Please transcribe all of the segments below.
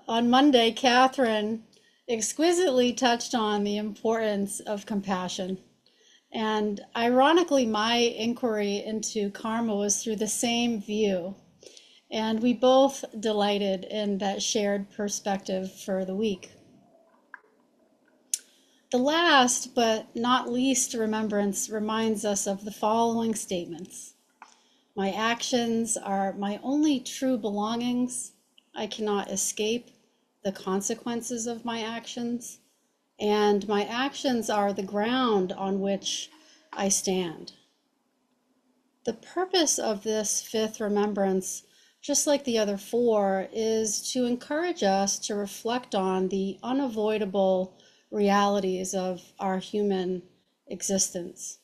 On Monday, Catherine exquisitely touched on the importance of compassion. And ironically, my inquiry into karma was through the same view. And we both delighted in that shared perspective for the week. The last but not least remembrance reminds us of the following statements. My actions are my only true belongings. I cannot escape the consequences of my actions, and my actions are the ground on which I stand. The purpose of this fifth remembrance, just like the other four, is to encourage us to reflect on the unavoidable realities of our human existence.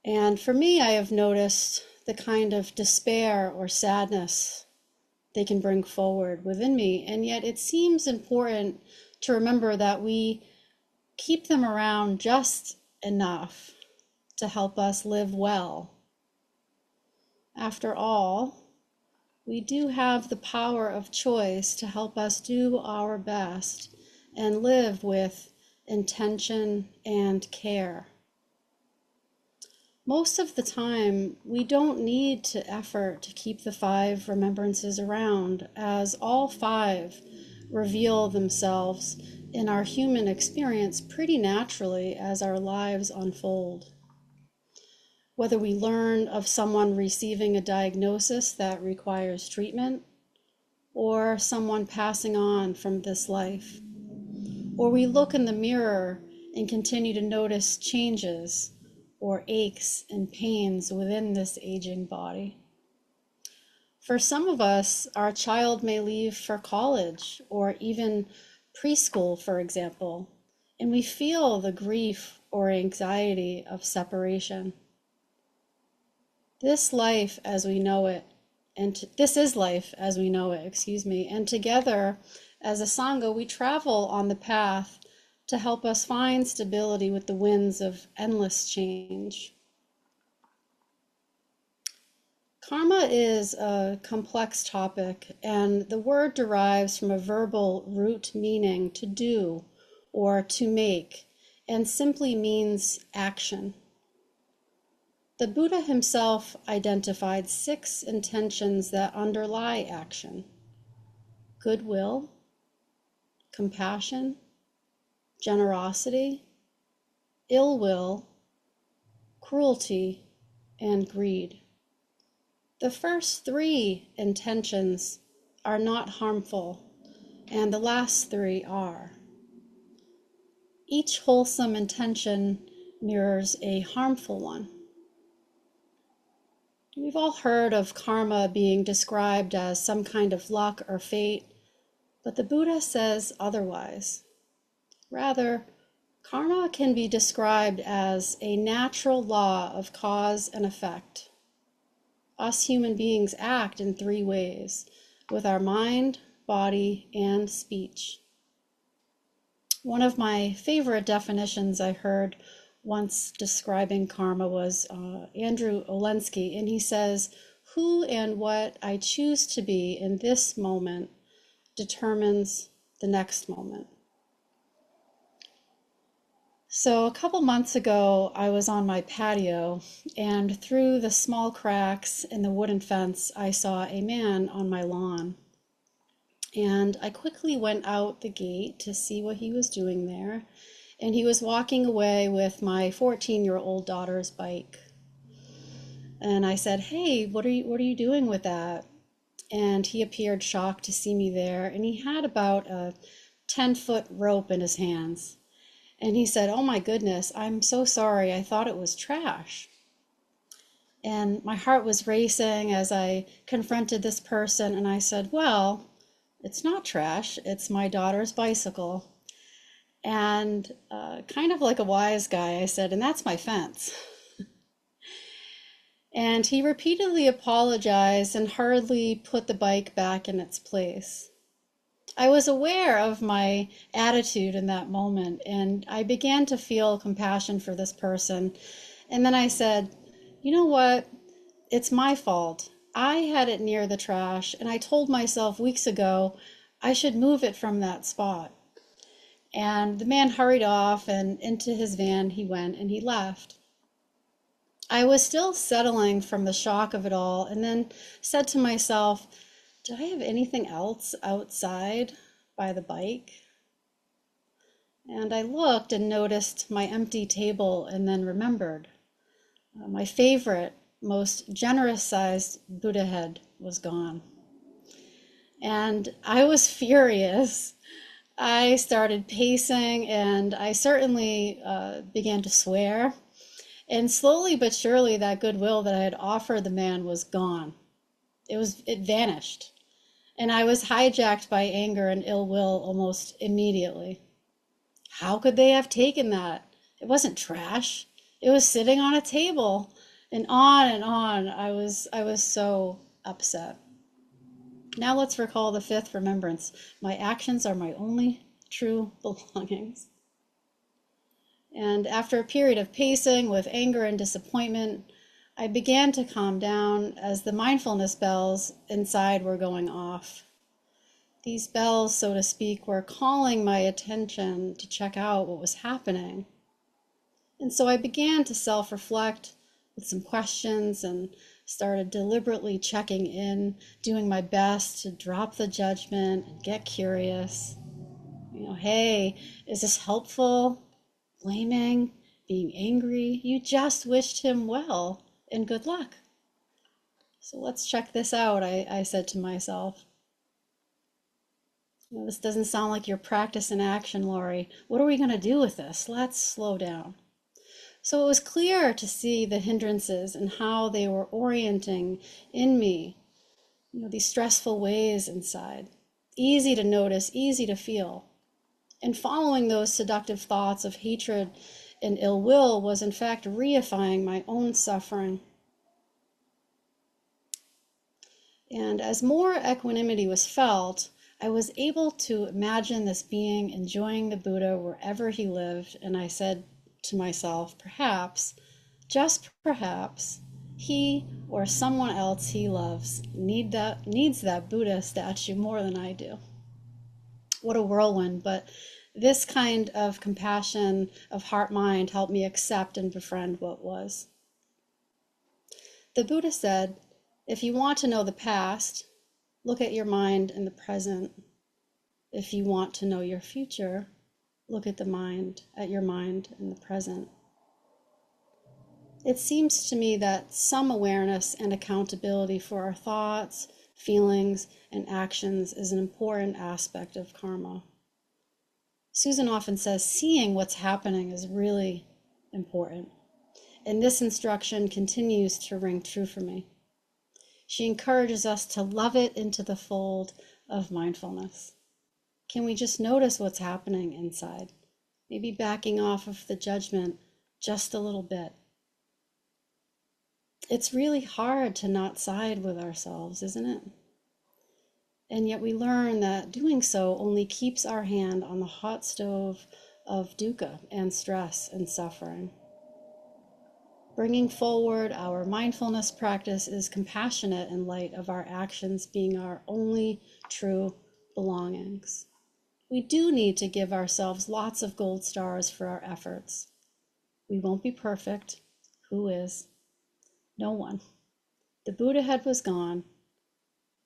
And for me, I have noticed the kind of despair or sadness they can bring forward within me. And yet it seems important to remember that we keep them around just enough to help us live well. After all, we do have the power of choice to help us do our best and live with intention and care. Most of the time, we don't need to effort to keep the five remembrances around, as all five reveal themselves in our human experience pretty naturally as our lives unfold. Whether we learn of someone receiving a diagnosis that requires treatment, or someone passing on from this life, or we look in the mirror and continue to notice changes or aches and pains within this aging body. For some of us, our child may leave for college or even preschool, for example, and we feel the grief or anxiety of separation. This is life as we know it, and together as a Sangha, we travel on the path to help us find stability with the winds of endless change. Karma is a complex topic, and the word derives from a verbal root meaning to do or to make, and simply means action. The Buddha himself identified 6 intentions that underlie action: goodwill, compassion, generosity, ill will, cruelty, and greed. The first 3 intentions are not harmful, and the last 3 are. Each wholesome intention mirrors a harmful one. We've all heard of karma being described as some kind of luck or fate, but the Buddha says otherwise. Rather, karma can be described as a natural law of cause and effect. Us human beings act in 3 ways, with our mind, body, and speech. One of my favorite definitions I heard once describing karma was Andrew Olensky, and he says, "Who and what I choose to be in this moment determines the next moment." So a couple months ago, I was on my patio, and through the small cracks in the wooden fence, I saw a man on my lawn. And I quickly went out the gate to see what he was doing there, and he was walking away with my 14-year-old daughter's bike. And I said, "Hey, what are you doing with that?" And he appeared shocked to see me there, and he had about a 10-foot rope in his hands. And he said, "Oh my goodness, I'm so sorry. I thought it was trash." And my heart was racing as I confronted this person, and I said, "Well, it's not trash. It's my daughter's bicycle." And kind of like a wise guy, I said, "And that's my fence." And he repeatedly apologized and hurriedly put the bike back in its place. I was aware of my attitude in that moment, and I began to feel compassion for this person. And then I said, "You know what? It's my fault. I had it near the trash, and I told myself weeks ago I should move it from that spot. And the man hurried off, and into his van he went, and he left. I was still settling from the shock of it all, and then said to myself, did I have anything else outside by the bike? And I looked and noticed my empty table, and then remembered. My favorite, most generous sized Buddha head was gone. And I was furious. I started pacing, and I certainly began to swear. And slowly but surely, that goodwill that I had offered the man was gone. It vanished. And I was hijacked by anger and ill will almost immediately. How could they have taken that? It wasn't trash. It was sitting on a table. And on and on. I was so upset. Now let's recall the fifth remembrance. My actions are my only true belongings. And after a period of pacing with anger and disappointment, I began to calm down as the mindfulness bells inside were going off. These bells, so to speak, were calling my attention to check out what was happening. And so I began to self-reflect with some questions and started deliberately checking in, doing my best to drop the judgment and get curious. Hey, is this helpful? Blaming, being angry? You just wished him well and good luck. So let's check this out, I said to myself. This doesn't sound like your practice in action, Lori. What are we going to do with this? Let's slow down. So it was clear to see the hindrances and how they were orienting in me, these stressful ways inside. Easy to notice, easy to feel. And following those seductive thoughts of hatred and ill will was in fact reifying my own suffering. And as more equanimity was felt, I was able to imagine this being enjoying the Buddha wherever he lived, and I said to myself, perhaps, just perhaps, he or someone else he loves needs that Buddha statue more than I do. What a whirlwind, but this kind of compassion of heart-mind helped me accept and befriend what was. The Buddha said, if you want to know the past, look at your mind in the present. If you want to know your future, look at your mind in the present. It seems to me that some awareness and accountability for our thoughts, feelings, and actions is an important aspect of karma. Susan often says seeing what's happening is really important, and this instruction continues to ring true for me. She encourages us to love it into the fold of mindfulness. Can we just notice what's happening inside? Maybe backing off of the judgment just a little bit. It's really hard to not side with ourselves, isn't it? And yet we learn that doing so only keeps our hand on the hot stove of dukkha and stress and suffering. Bringing forward our mindfulness practice is compassionate in light of our actions being our only true belongings. We do need to give ourselves lots of gold stars for our efforts. We won't be perfect. Who is? No one. The Buddha head was gone,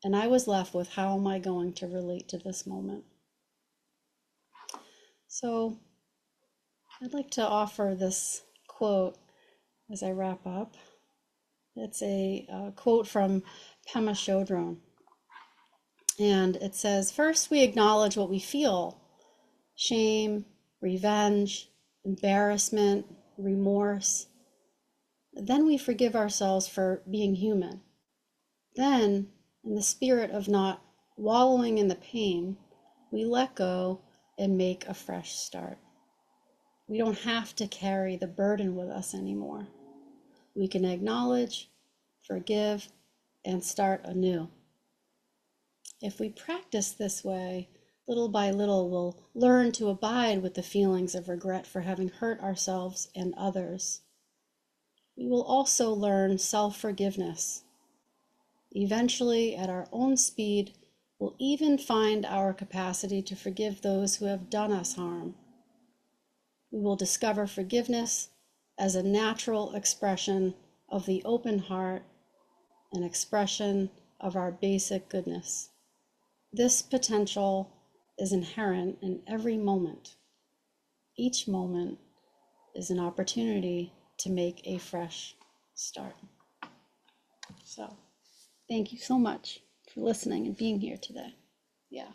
and I was left with how am I going to relate to this moment? So I'd like to offer this quote as I wrap up. It's a quote from Pema Chodron. And it says, first we acknowledge what we feel: shame, revenge, embarrassment, remorse. Then we forgive ourselves for being human. Then, in the spirit of not wallowing in the pain, we let go and make a fresh start. We don't have to carry the burden with us anymore. We can acknowledge, forgive, and start anew. If we practice this way, little by little, we'll learn to abide with the feelings of regret for having hurt ourselves and others. We will also learn self-forgiveness. Eventually, at our own speed, We'll even find our capacity to forgive those who have done us harm. We will discover forgiveness as a natural expression of the open heart, an expression of our basic goodness. This potential is inherent in every moment. Each moment is an opportunity to make a fresh start. So, thank you so much for listening and being here today. Yeah.